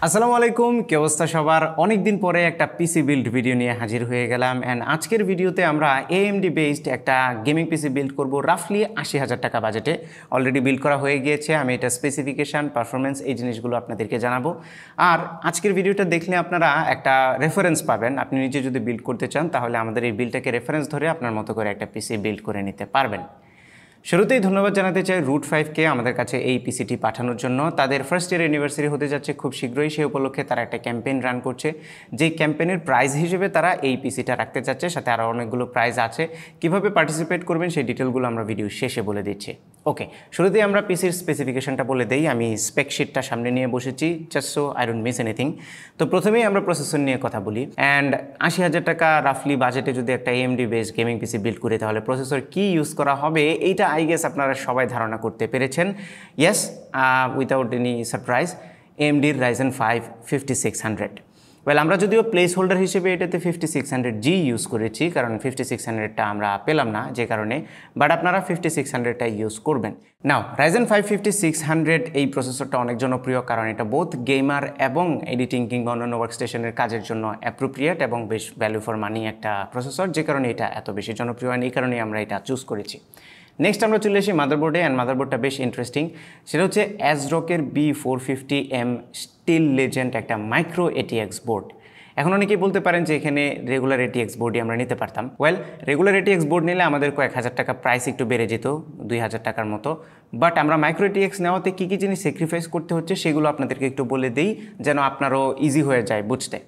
আসসালামু আলাইকুম, কি অবস্থা সবার? অনেক দিন পরে একটা পিসি বিল্ড ভিডিও নিয়ে হাজির হয়ে গেলাম। অ্যান্ড আজকের ভিডিওতে আমরা AMD বেসড একটা গেমিং পিসি বিল্ড করব রাফলি ৮০,০০০ টাকা বাজেটে। অলরেডি বিল্ড করা হয়ে গিয়েছে। আমি এটা স্পেসিফিকেশান, পারফরমেন্স এই জিনিসগুলো আপনাদেরকে জানাবো। আর আজকের ভিডিওটা দেখলে আপনারা একটা রেফারেন্স পাবেন। আপনি নিজে যদি বিল্ড করতে চান তাহলে আমাদের এই বিল্ডটাকে রেফারেন্স ধরে আপনার মতো করে একটা পিসি বিল্ড করে নিতে পারবেন। শুরুতেই ধন্যবাদ জানাতে চাই রুট 5কে আমাদের কাছে এই পিসিটি পাঠানোর জন্য। তাদের ফার্স্ট ইয়ার অ্যানিভার্সারি হতে যাচ্ছে খুব শীঘ্রই, সেই উপলক্ষে তারা একটা ক্যাম্পেইন রান করছে। যেই ক্যাম্পেইনের প্রাইজ হিসেবে তারা এই পিসিটা রাখতে চাচ্ছে, সাথে আরও অনেকগুলো প্রাইজ আছে। কিভাবে পার্টিসিপেট করবেন সেই ডিটেলগুলো আমরা ভিডিও শেষে বলে দিচ্ছি। ওকে, শুরুতেই আমরা পিসির স্পেসিফিকেশনটা বলে দেই। আমি স্পেকশিটটা সামনে নিয়ে বসেছি just so I don't miss anything. তো প্রথমেই আমরা প্রসেসর নিয়ে কথা বলি। অ্যান্ড ৮০,০০০ টাকা রাফলি বাজেটে যদি একটা AMD based gaming PC build করি তাহলে প্রসেসর কি ইউজ করা হবে এইটা আই গেস আপনারা সবাই ধারণা করতে পেরেছেন। Yes, without any surprise, AMD Ryzen 5 5600। Well, আমরা যদিও প্লেস হোল্ডার হিসেবে এটাতে 5600G ইউজ করেছি, কারণ 5600টা আমরা পেলাম না যে কারণে, বাট আপনারা 5600টা ইউজ করবেন। নাও Ryzen 5 5600 এই প্রসেসরটা অনেক জনপ্রিয়, কারণ এটা বোথ গেমার এবং এডিটিং কিংবা অন্যান্য ওয়ার্কস্টেশনের কাজের জন্য অ্যাপ্রোপ্রিয়েট এবং বেশ ভ্যালু ফর মানি একটা প্রসেসর, যে কারণে এটা এত বেশি জনপ্রিয়। এই কারণেই আমরা এটা চুজ করেছি। নেক্সট আমরা চলে আসি মাদারবোর্ডে। অ্যান্ড মাদারবোর্ডটা বেশ ইন্টারেস্টিং। সেটা হচ্ছে অ্যাজরকের B450M স্টিল লেজেন্ড একটা Micro-ATX বোর্ড। এখন অনেকেই বলতে পারেন যে এখানে রেগুলার ATX বোর্ডই আমরা নিতে পারতাম। ওয়েল, রেগুলার ATX বোর্ড নিলে আমাদের কয়েক হাজার টাকা প্রাইস একটু বেড়ে যেত, ২০০০ টাকার মতো। বাট আমরা Micro-ATX নেওয়াতে কী কী জিনিস স্যাক্রিফাইস করতে হচ্ছে সেগুলো আপনাদেরকে একটু বলে দিই, যেন আপনারও ইজি হয়ে যায় বুঝতে।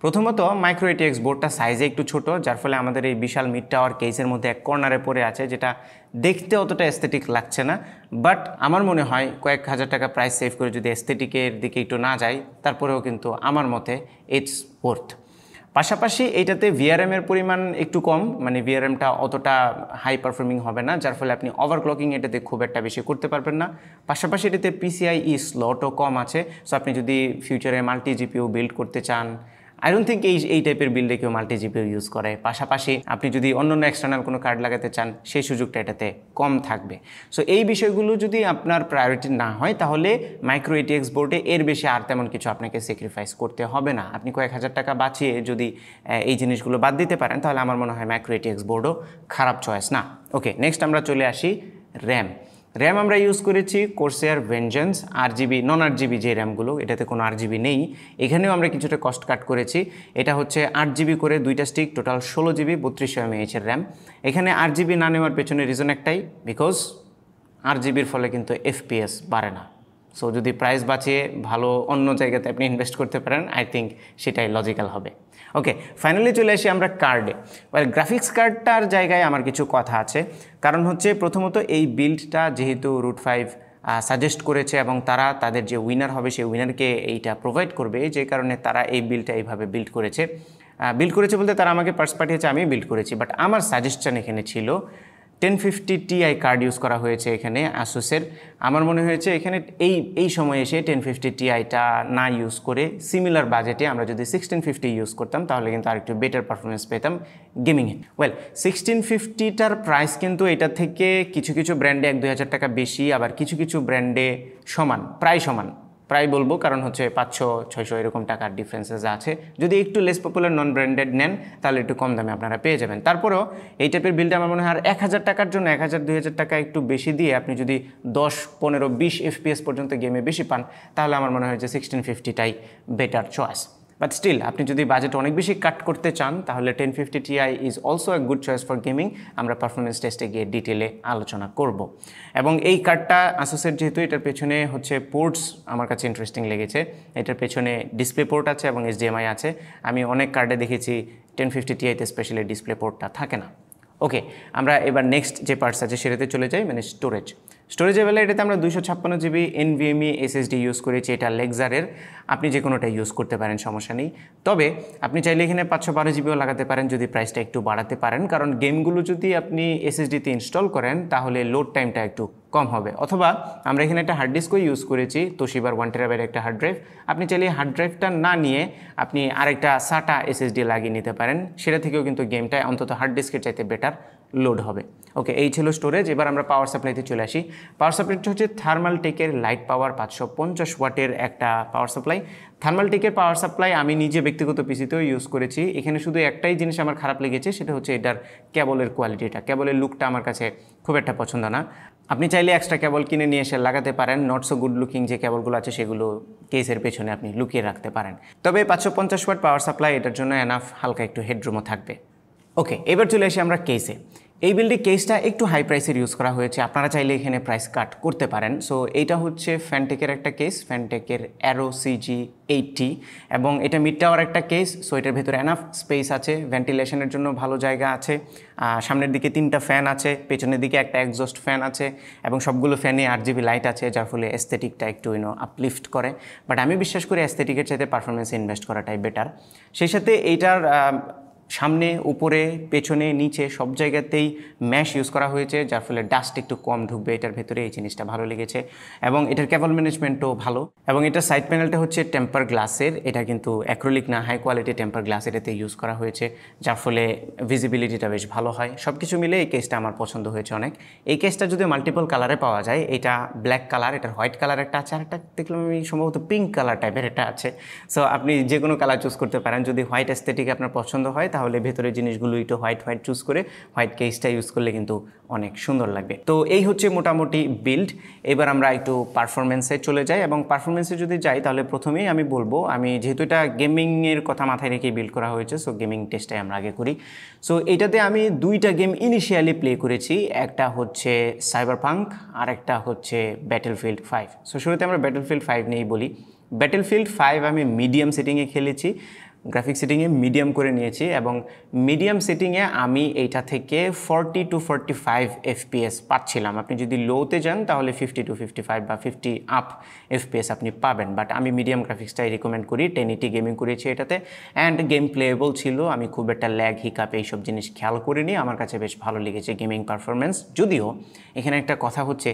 প্রথমত, Micro-ATX বোর্ডটা সাইজে একটু ছোট, যার ফলে আমাদের এই বিশাল মিড টাওয়ার কেসের মধ্যে এক কর্নারে পড়ে আছে, যেটা দেখতে অতটা এস্থেটিক লাগছে না। বাট আমার মনে হয় কয়েক হাজার টাকা প্রাইস সেভ করে যদি এস্থেটিকের দিকে একটু না যাই, তারপরেও কিন্তু আমার মতে ইটস ওয়ার্থ। পাশাপাশি এইটাতে VRM-এর পরিমাণ একটু কম, মানে VRM-টা অতটা হাই পারফর্মিং হবে না, যার ফলে আপনি ওভারক্লকিং এটাতে খুব একটা বেশি করতে পারবেন না। পাশাপাশি এটাতে PCIe স্লটও কম আছে। সো আপনি যদি ফিউচারে মাল্টি জিপিইউ বিল্ড করতে চান, আই ডোন্ট থিঙ্ক এই টাইপের বিল্ডে কেউ মাল্টি জিপিইউ ইউজ করে। পাশাপাশি আপনি যদি অন্য এক্সটার্নাল কোনো কার্ড লাগাতে চান, সেই সুযোগটা এটাতে কম থাকবে। সো এই বিষয়গুলো যদি আপনার প্রায়োরিটি না হয় তাহলে Micro-ATX বোর্ডে এর বেশি আর তেমন কিছু আপনাকে স্যাক্রিফাইস করতে হবে না। আপনি কয়েক হাজার টাকা বাঁচিয়ে যদি এই জিনিসগুলো বাদ দিতে পারেন তাহলে আমার মনে হয় Micro-ATX বোর্ডও খারাপ চয়েস না। ওকে, নেক্সট আমরা চলে আসি র্যাম আমরা ইউজ করেছি Corsair Vengeance RGB, নন RGB যে র্যামগুলো, এটাতে কোনো RGB নেই। এখানেও আমরা কিছুটা কস্ট কাট করেছি। এটা হচ্ছে 8GB করে 2টা stick, total 16GB 3200 mAh RAM. এখানে RGB না নেওয়ার পেছনে রিজন একটাই, বিকজ RGBর ফলে কিন্তু FPS বাড়ে না। সো যদি প্রাইস বাঁচিয়ে ভালো অন্য জায়গাতে আপনি ইনভেস্ট করতে পারেন, আই থিঙ্ক সেটাই লজিক্যাল হবে। ওকে, ফাইনালি চলে আসি আমরা কার্ডে। গ্রাফিক্স কার্ডটার জায়গায় আমার কিছু কথা আছে। কারণ হচ্ছে প্রথমত এই বিল্ডটা যেহেতু রুট 5 সাজেস্ট করেছে এবং তারা তাদের যে উইনার হবে সেই উইনারকে এইটা প্রোভাইড করবে, যে কারণে তারা এই বিল্ডটা এইভাবে বিল্ড করেছে বলতে তারা আমাকে পার্স পাঠিয়েছে, আমি বিল্ড করেছি। বাট আমার সাজেশন এখানে ছিল 1050 Ti কার্ড ইউজ করা হয়েছে এখানে Asusের। আমার মনে হয়েছে এখানে এই সময় এসে 1050 Tiটা না ইউজ করে সিমিলার বাজেটে আমরা যদি 1650 ইউজ করতাম তাহলে কিন্তু আরেকটু বেটার পারফরমেন্স পেতাম গেমিংয়ে। ওয়েল, 1650টার প্রাইস কিন্তু এটা থেকে কিছু কিছু ব্র্যান্ডে 1-2 হাজার টাকা বেশি, আবার কিছু কিছু ব্র্যান্ডে প্রায় বলবো, কারণ হচ্ছে 500-600 এরকম টাকার ডিফারেন্সেস আছে। যদি একটু লেস পপুলার নন ব্র্যান্ডেড নেন তাহলে একটু কম দামে আপনারা পেয়ে যাবেন। তারপরেও এই টাইপের বিলটা আমার মনে হয় আর 1000 টাকার জন্য 1000-2000 টাকা একটু বেশি দিয়ে আপনি যদি 10-15-20 FPS পর্যন্ত গেমে বেশি পান তাহলে আমার মনে হয় যে 1650টাই বেটার চয়েস। বাট স্টিল আপনি যদি বাজেট অনেক বেশি কাট করতে চান তাহলে 1050 Ti is also a good choice for gaming. আমরা পারফরমেন্স টেস্টে গিয়ে ডিটেলে আলোচনা করব। এবং এই কার্ডটা Asusের যেহেতু, এটার পেছনে হচ্ছে পোর্টস আমার কাছে ইন্টারেস্টিং লেগেছে। এটার পেছনে ডিসপ্লে পোর্ট আছে এবং HDMI আছে। আমি অনেক কার্ডে দেখেছি 1050 Tiতে স্পেশালি ডিসপ্লে পোর্টটা থাকে না। ওকে, আমরা এবার নেক্সট যে পার্টস আছে সেটাতে চলে যাই, মানে স্টোরেজের বেলা এটাতে আমরা 256GB NVMe SSD ইউজ করেছি। এটা লেক্সারের, আপনি যে কোনোটা ইউজ করতে পারেন, সমস্যা নেই। তবে আপনি চাইলে এখানে 512GBও লাগাতে পারেন যদি প্রাইসটা একটু বাড়াতে পারেন, কারণ গেমগুলো যদি আপনি SSDতে ইনস্টল করেন তাহলে লোড টাইমটা একটু কম হবে। অথবা আমরা এখানে একটা হার্ড ডিস্কও ইউজ করেছি, তোশিবার 1TB একটা হার্ড ড্রাইভ। আপনি চাইলে হার্ড ড্রাইভটা না নিয়ে আপনি আরেকটা SATA SSD লাগিয়ে নিতে পারেন, সেটা থেকেও কিন্তু গেমটা অন্তত হার্ড ডিস্কের চাইতে বেটার লোড হবে। ওকে, এই ছিল স্টোরেজ। এবার আমরা পাওয়ার সাপ্লাইতে চলে আসি। পাওয়ার সাপ্লাইটা হচ্ছে থার্মালটেকের লাইট পাওয়ার 550 ওয়াটের একটা পাওয়ার সাপ্লাই। থার্মালটেকের পাওয়ার সাপ্লাই আমি নিজে ব্যক্তিগত পিসিতেও ইউজ করেছি। এখানে শুধু একটাই জিনিস আমার খারাপ লেগেছে, সেটা হচ্ছে এটার কেবলের কোয়ালিটিটা, কেবলের লুকটা আমার কাছে খুব একটা পছন্দ না। আপনি চাইলে এক্সট্রা কেবল কিনে নিয়ে এসে লাগাতে পারেন, নট সো গুড লুকিং যে কেবলগুলো আছে সেগুলো কেসের পেছনে আপনি লুকিয়ে রাখতে পারেন। তবে 550 ওয়াট পাওয়ার সাপ্লাই এটার জন্য এনাফ, হালকা একটু হেডরুমও থাকবে। ওকে, এবার চলে আসি আমরা কেসে। এই বিল্ডে কেসটা একটু হাই প্রাইসের ইউজ করা হয়েছে, আপনারা চাইলে এখানে প্রাইস কাট করতে পারেন। সো এইটা হচ্ছে ফ্যানটেকের একটা কেস, ফ্যানটেকের অ্যারো CG80, এবং এটা মিড টাওয়ার একটা কেস। সো এটার ভেতরে এনাফ স্পেস আছে, ভেন্টিলেশনের জন্য ভালো জায়গা আছে। সামনের দিকে 3টা ফ্যান আছে, পেছনের দিকে একটা এক্সস্ট ফ্যান আছে, এবং সবগুলো ফ্যানে 8GB লাইট আছে, যার ফলে অ্যাস্থেটিকটা একটু আপলিফট করে। বাট আমি বিশ্বাস করি অ্যাস্থেটিকের চাইতে পারফরমেন্সে ইনভেস্ট করাটাই বেটার। সেই সাথে এইটার সামনে, উপরে, পেছনে, নিচে সব জায়গাতেই ম্যাশ ইউজ করা হয়েছে, যার ফলে ডাস্ট একটু কম ঢুকবে এটার ভেতরে। এই জিনিসটা ভালো লেগেছে, এবং এটার কেবল ম্যানেজমেন্টও ভালো। এবং এটার সাইড প্যানেলটা হচ্ছে টেম্পার গ্লাসের, এটা কিন্তু অ্যাক্রিলিক না, হাই কোয়ালিটি টেম্পার গ্লাস এটাতে ইউজ করা হয়েছে, যার ফলে ভিজিবিলিটিটা বেশ ভালো হয়। সব কিছু মিলে এই কেসটা আমার পছন্দ হয়েছে অনেক। এই কেসটা যদি মাল্টিপল কালারে পাওয়া যায়, এটা ব্ল্যাক কালার, এটার হোয়াইট কালার একটা আছে, আর একটা দেখলাম আমি সম্ভবত পিঙ্ক কালার টাইপের এটা আছে। সো আপনি যে কোনো কালার চুজ করতে পারেন। যদি হোয়াইট অ্যাস্থেটিক আপনার পছন্দ হয় তাহলে ভেতরের জিনিসগুলো একটু হোয়াইট চুজ করে হোয়াইট কেসটা ইউজ করলে কিন্তু অনেক সুন্দর লাগবে। তো এই হচ্ছে মোটামুটি বিল্ড। এবার আমরা একটু পারফরমেন্সে চলে যাই, এবং পারফরমেন্সে যদি যাই তাহলে প্রথমেই আমি বলবো, আমি যেহেতু এটা গেমিংয়ের কথা মাথায় রেখে বিল্ড করা হয়েছে, সো গেমিং টেস্টটাই আমরা আগে করি। সো এটাতে আমি 2টা গেম ইনিশিয়ালি প্লে করেছি, একটা হচ্ছে সাইবারপাঙ্ক আর একটা হচ্ছে ব্যাটেলফিল্ড 5। সো শুরুতে আমরা ব্যাটেলফিল্ড 5 নিয়েই বলি। ব্যাটেলফিল্ড 5 আমি মিডিয়াম সেটিংয়ে খেলেছি, গ্রাফিক সেটিংয়ে মিডিয়াম করে নিয়েছি, এবং মিডিয়াম সেটিংয়ে আমি এইটা থেকে 40 to 45 FPS পাচ্ছিলাম। আপনি যদি লোতে যান তাহলে 50 to 55 বা 50 আপ FPS আপনি পাবেন, বাট আমি মিডিয়াম গ্রাফিক্সটাই রিকমেন্ড করি। 1080 গেমিং করেছি এটাতে, অ্যান্ড গেম প্লেয়েবল ছিল। আমি খুব একটা ল্যাগ, হিকাপ এইসব জিনিস খেয়াল করিনি। আমার কাছে বেশ ভালো লেগেছে গেমিং পারফরমেন্স। যদিও এখানে একটা কথা হচ্ছে,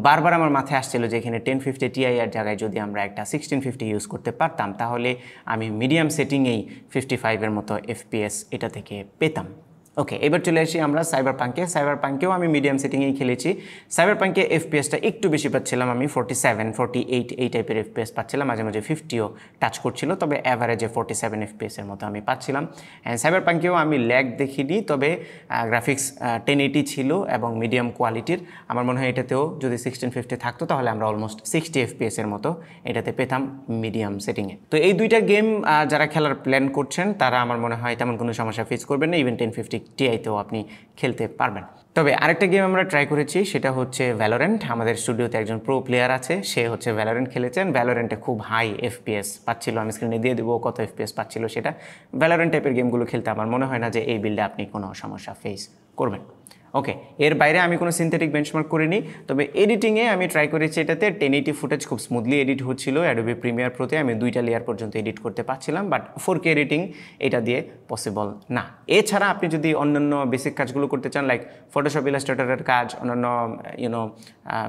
বারবার আমার মাথায় আসছিল যে এখানে 1050 Ti এর জায়গায় যদি আমরা একটা 1650 ইউজ করতে পারতাম তাহলে আমি মিডিয়াম সেটিংয়েই 55-এর মতো FPS এটা থেকে পেতাম। ওকে, এবার চলে আসি আমরা সাইবারপাঙ্কে। সাইবারপাঙ্কেও আমি মিডিয়াম সেটিংয়েই খেলেছি। সাইবারপাঙ্কে এফপিএসটা একটু বেশি পাচ্ছিলাম আমি, 47, 48 এই টাইপের এফপিএস পাচ্ছিলাম, মাঝে মাঝে 50ও টাচ করছিল, তবে অ্যাভারেজে 47 এফপিএসের মতো আমি পাচ্ছিলাম। অ্যান্ড সাইবারপাঙ্কেও আমি ল্যাগ দেখিনি, তবে গ্রাফিক্স 1080 ছিল এবং মিডিয়াম কোয়ালিটির। আমার মনে হয় এটাতেও যদি 1650 থাকতো তাহলে আমরা অলমোস্ট 60 এফপিএসের মতো এটাতে পেতাম মিডিয়াম সেটিংয়ে। তো এই দুইটা গেম যারা খেলার প্ল্যান করছেন তারা আমার মনে হয় তেমন কোনো সমস্যা ফেস করবেন না, ইভেন 1050 টিআইতেও আপনি খেলতে পারবেন। তবে আরেকটা গেম আমরা ট্রাই করেছি, সেটা হচ্ছে ভ্যালোরেন্ট। আমাদের স্টুডিওতে একজন প্রো প্লেয়ার আছে, সে হচ্ছে ভ্যালোরেন্ট খেলেছেন। ভ্যালোরেন্টে খুব হাই এফপিএস পাচ্ছিল, আমি স্ক্রিনে দিয়ে দেবো কত এফপিএস পাচ্ছিল সেটা। ভ্যালোরেন্ট টাইপের গেমগুলো খেলতে আমার মনে হয় না যে এই বিল্ডে আপনি কোনো সমস্যা ফেস করবেন। ওকে, এর বাইরে আমি কোনো সিনথেটিক বেঞ্চমার্ক করিনি, তবে এডিটিংয়ে আমি ট্রাই করেছি। এটাতে 1080 ফুটেজ খুব স্মুথলি এডিট হচ্ছিল। অ্যাডোবি প্রিমিয়ার প্রোতে আমি 2টা লেয়ার পর্যন্ত এডিট করতে পারছিলাম, বাট 4K এডিটিং এটা দিয়ে পসিবল না। এছাড়া আপনি যদি অন্যান্য বেসিক কাজগুলো করতে চান, লাইক ফটোশপ, ইলাস্ট্রেটরের কাজ, অন্যান্য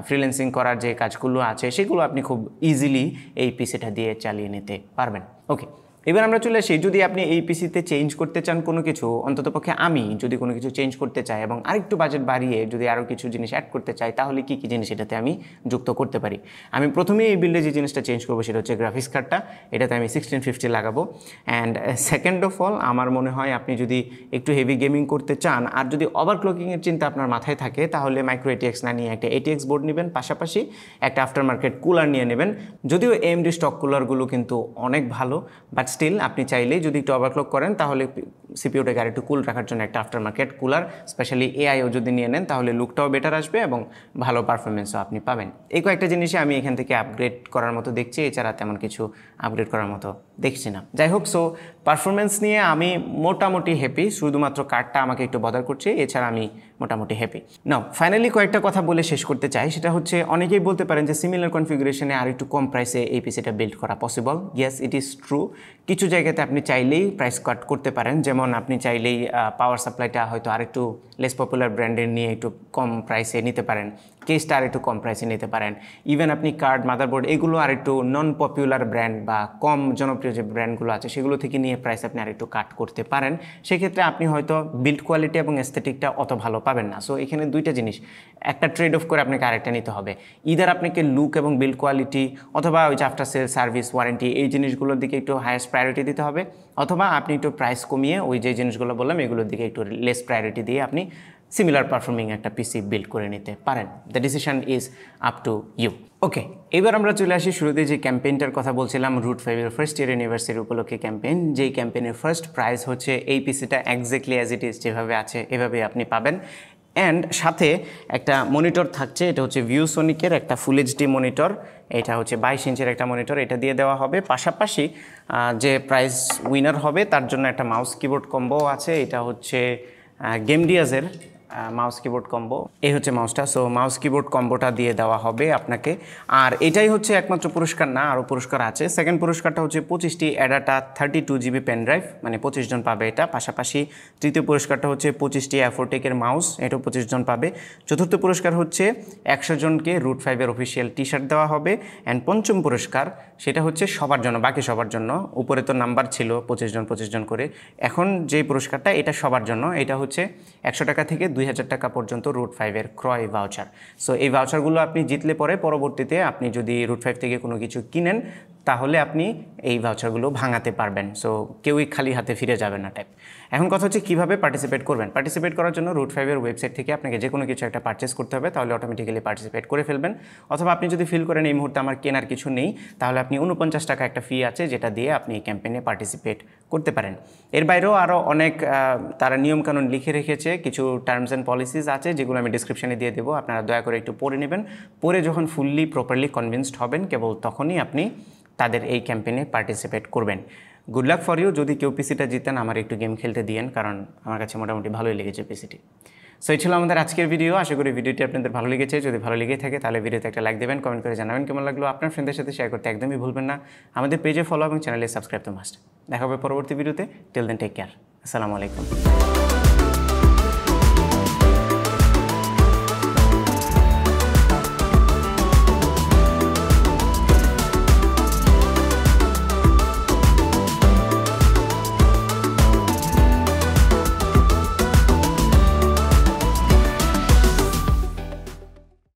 ফ্রিল্যান্সিং করার যে কাজগুলো আছে সেগুলো আপনি খুব ইজিলি এই পিসিটা দিয়ে চালিয়ে নিতে পারবেন। ওকে, এবার আমরা চলে আসি, যদি আপনি এই পিসিতে চেঞ্জ করতে চান কোনো কিছু, অন্ততপক্ষে আমি যদি কোনো কিছু চেঞ্জ করতে চাই এবং আরেকটু বাজেট বাড়িয়ে যদি আরও কিছু জিনিস অ্যাড করতে চাই, তাহলে কী কী জিনিস এটাতে আমি যুক্ত করতে পারি। আমি প্রথমেই এই বিল্ডে যে জিনিসটা চেঞ্জ করবো সেটা হচ্ছে গ্রাফিক্স কার্ডটা। এটাতে আমি 1650 লাগাবো। অ্যান্ড সেকেন্ড অফ অল, আমার মনে হয় আপনি যদি একটু হেভি গেমিং করতে চান আর যদি ওভারক্লকিংয়ের চিন্তা আপনার মাথায় থাকে, তাহলে Micro-ATX না নিয়ে একটা ATX বোর্ড নেবেন, পাশাপাশি একটা আফটার মার্কেট কুলার নিয়ে নেবেন। যদিও AMD স্টক কুলারগুলো কিন্তু অনেক ভালো, বাট স্টিল আপনি চাইলেই যদি একটু ওভারক্লক করেন তাহলে সিপিইউটাকে আর একটু কুল রাখার জন্য একটা আফটার মার্কেট কুলার, স্পেশালি এআইও যদি নিয়ে নেন তাহলে লুকটাও বেটার আসবে এবং ভালো পারফরমেন্সও আপনি পাবেন। এই কয়েকটা জিনিসই আমি এখান থেকে আপগ্রেড করার মতো দেখছি, এছাড়া তেমন কিছু আপগ্রেড করার মতো দেখছি না। যাই হোক, সো পারফরমেন্স নিয়ে আমি মোটামুটি হ্যাপি, শুধুমাত্র কার্ডটা আমাকে একটু বদার করছে, এছাড়া আমি মোটামুটি হ্যাপি। নাও ফাইনালি কয়েকটা কথা বলে শেষ করতে চাই, সেটা হচ্ছে অনেকেই বলতে পারেন যে সিমিলার কনফিগারেশনে আর একটু কম প্রাইসে এই পিসিটা বিল্ড করা possible. Yes, it is true. কিছু জায়গাতে আপনি চাইলেই প্রাইস কাট করতে পারেন, যেমন আপনি চাইলেই পাওয়ার সাপ্লাইটা হয়তো আরেকটু লেস পপুলার ব্র্যান্ডের নিয়ে একটু কম প্রাইসে নিতে পারেন। কেসটা আর একটু কম প্রাইসে নিতে পারেন। ইভেন আপনি কার্ড, মাদারবোর্ড এগুলো আর একটু নন পপুলার ব্র্যান্ড বা কম জনপ্রিয় যে ব্র্যান্ডগুলো আছে সেগুলো থেকে নিয়ে প্রাইস আপনি আর একটু কাট করতে পারেন। সেক্ষেত্রে আপনি হয়তো বিল্ড কোয়ালিটি এবং এস্থেটিকটা অত ভালো পাবেন না। সো এখানে দুইটা জিনিস, একটা ট্রেড অফ করে আপনাকে আরেকটা নিতে হবে। ইদার আপনাকে লুক এবং বিল্ড কোয়ালিটি অথবা ওই যে আফটার সেল সার্ভিস, ওয়ারেন্টি এই জিনিসগুলোর দিকে একটু হাইয়েস্ট প্রায়োরিটি দিতে হবে, অথবা আপনি একটু প্রাইস কমিয়ে ওই যে জিনিসগুলো বললাম এগুলোর দিকে একটু লেস প্রায়োরিটি দিয়ে আপনি সিমিলার পারফর্মিং একটা পিসি বিল্ড করে নিতে পারেন। The decision is up to you. Okay, এবার আমরা চলে আসি শুরুতে যে ক্যাম্পেইনটার কথা বলছিলাম, রুট 5-এর ফার্স্ট ইয়ার অ্যানিভার্সারি উপলক্ষে ক্যাম্পেইন। যেই ক্যাম্পেইনের ফার্স্ট প্রাইস হচ্ছে এই পিসিটা এক্স্যাক্টলি অ্যাজ ইট ইজ যেভাবে আছে এভাবেই আপনি পাবেন। অ্যান্ড সাথে একটা মনিটর থাকছে, এটা হচ্ছে ভিউসনিকের একটা ফুল এইচডি মনিটর, এটা হচ্ছে 22 ইঞ্চের একটা মনিটর, এটা দিয়ে দেওয়া হবে। পাশাপাশি যে প্রাইজ উইনার হবে তার জন্য একটা মাউস কিবোর্ড কম্বো আছে, এটা হচ্ছে গেমডিয়াসের মাউস কিবোর্ড কম্বো, এই হচ্ছে মাউসটা। সো মাউস কিবোর্ড কম্বোটা দিয়ে দেওয়া হবে আপনাকে। আর এটাই হচ্ছে একমাত্র পুরস্কার না, আরও পুরস্কার আছে। সেকেন্ড পুরস্কারটা হচ্ছে 25টি অ্যাডাটা 32 GB পেন ড্রাইভ, মানে 25 জন পাবে এটা। পাশাপাশি তৃতীয় পুরস্কারটা হচ্ছে 25টি অ্যাফোটেকের মাউস, এটাও 25 জন পাবে। চতুর্থ পুরস্কার হচ্ছে 100 জনকে রুট 5-এর অফিসিয়াল টি শার্ট দেওয়া হবে। অ্যান্ড পঞ্চম পুরস্কার সেটা হচ্ছে সবার জন্য, বাকি সবার জন্য। উপরে তো নাম্বার ছিল 25 জন করে, এখন যে পুরস্কারটা এটা সবার জন্য, এটা হচ্ছে 100 টাকা থেকে 2000 টাকা পর্যন্ত রুট 5-এর ক্রয় ভাউচার। সো এই ভাউচারগুলো আপনি জিতলে পরে পরবর্তীতে আপনি যদি রুট 5 থেকে কোনো কিছু কিনেন তাহলে আপনি এই ভাউচারগুলো ভাঙাতে পারবেন। সো কেউই খালি হাতে ফিরে যাবে না টাইপ। এখন কথা হচ্ছে কীভাবে পার্টিসিপেট করবেন। পার্টিসিপেট করার জন্য রুট 5-এর ওয়েবসাইট থেকে আপনাকে যে কোনো কিছু একটা পারচেস করতে হবে, তাহলে অটোমেটিক্যালি পার্টিসিপেট করে ফেলবেন। অথবা আপনি যদি ফিল করেন এই মুহূর্তে আমার কেনার কিছু নেই, তাহলে আপনি 49 টাকা একটা ফি আছে যেটা দিয়ে আপনি এই ক্যাম্পেইনে পার্টিসিপেট করতে পারেন। এর বাইরেও আরও অনেক তারা নিয়মকানুন লিখে রেখেছে, কিছু টার্মস অ্যান্ড পলিসিস আছে যেগুলো আমি ডিসক্রিপশনে দিয়ে দেবো, আপনারা দয়া করে একটু পড়ে নেবেন। পরে যখন ফুললি প্রপারলি কনভিন্সড হবেন কেবল তখনই আপনি তাদের এই ক্যাম্পেইনে পার্টিসিপেট করবেন। Good luck for you. যদি কেউ পিসিটা জিতেন আমার একটু গেম খেলতে দিয়েন, কারণ আমার কাছে মোটামুটি ভালোই লেগেছে পিসিটি। সো এই ছিল আমাদের আজকের ভিডিও। আশা করি ভিডিওটি আপনাদের ভালো লেগেছে। যদি ভালো লেগে থাকে তাহলে ভিডিওতে একটা লাইক দেবেন, কমেন্ট করে জানাবেন কেমন লাগলো। আপনার ফ্রেন্ডদের সাথে শেয়ার করতে একদমই ভুলবেন না। আমাদের পেজে ফলো এবং চ্যানেলে সাবস্ক্রাইব তো মাস্ট। দেখা হবে পরবর্তী ভিডিওতে। Till then take care. আসসালামু আলাইকুম।